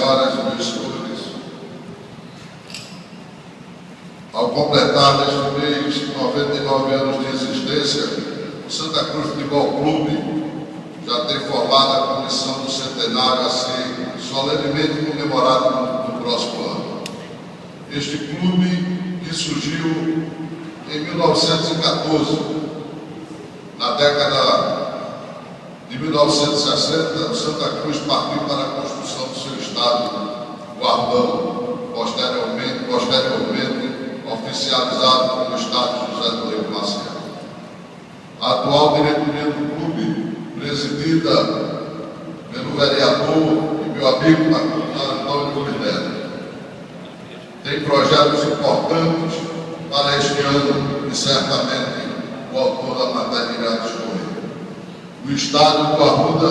senhoras e meus senhores, ao completar neste mês 99 anos de existência, o Santa Cruz Futebol Clube já tem formado a comissão do centenário a ser solenemente comemorado no próximo ano. Este clube, que surgiu em 1914, na década de 1960, o Santa Cruz partiu para a construção do seu estádio, o Ardão, posteriormente oficializado como Estádio José do Rego Maciel. A atual diretoria do clube, presidida pelo vereador e meu amigo Antônio Luiz Neto, tem projetos importantes para este ano e certamente o autor da matéria irá discorrer. O estádio do Arruda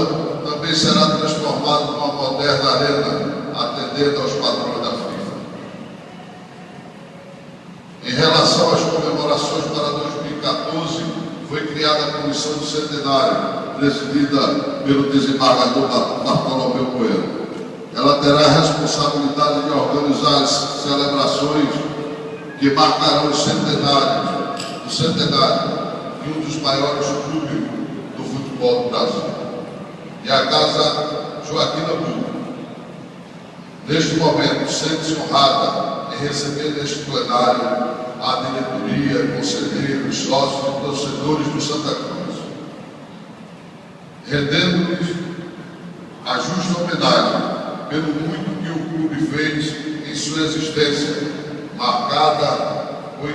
também será transformado numa moderna arena, atendendo aos padrões da FIFA. Em relação às comemorações para 2014, foi criada a Comissão do Centenário, presidida pelo desembargador Bartolomeu Coelho. Ela terá a responsabilidade de organizar as celebrações que marcarão o centenário de um dos maiores clubes do futebol do Brasil, e a Casa Joaquim Nabuco. Neste momento, sente-se honrada em receber neste plenário a diretoria, conselheiros, sócios e torcedores do Santa Cruz, rendendo-lhes a justa homenagem pelo muito que o clube fez em sua existência, marcada por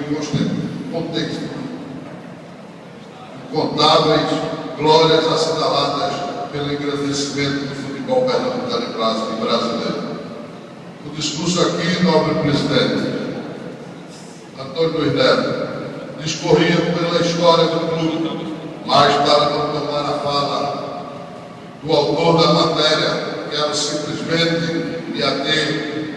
incontáveis glórias assinaladas pelo engrandecimento do futebol pernambucano e brasileiro. O discurso aqui, nobre presidente Antônio Luiz Neto, discorria pela história do clube, mas para não tomar a fala do autor da matéria, quero simplesmente me ater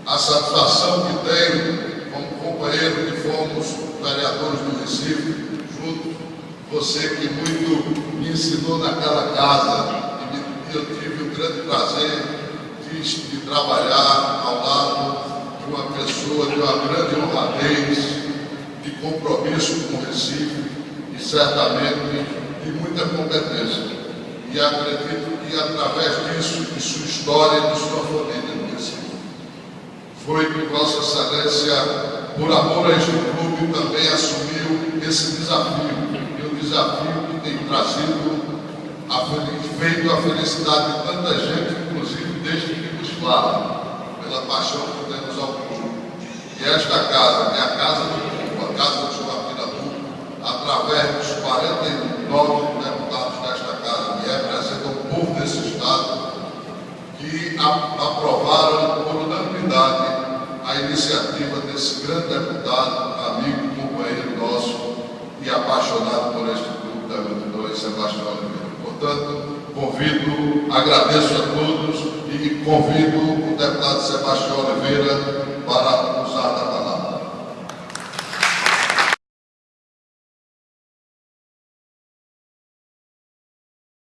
à satisfação que tenho como companheiro que fomos vereadores do Recife, junto, você que muito me ensinou naquela casa, e eu tive o grande prazer de trabalhar ao lado de uma pessoa de uma grande honradez, de compromisso com o Recife e certamente de muita competência. E acredito que através disso, de sua história e de sua família no Recife, foi que Vossa Excelência, por amor a este clube, também assumiu esse desafio. E o desafio que tem trazido, feito a felicidade de tanta gente, inclusive desde que nos fala, pela paixão que temos ao clube. E esta casa, que é a casa do clube, a casa do Joaquim Nabuco, através dos 49 deputados desta casa, que representam o povo desse estado, que aprovaram por unanimidade a iniciativa desse grande deputado, amigo, companheiro nosso e apaixonado por este clube da 22, Sebastião Oliveira. Portanto, agradeço a todos e convido o deputado Sebastião Oliveira para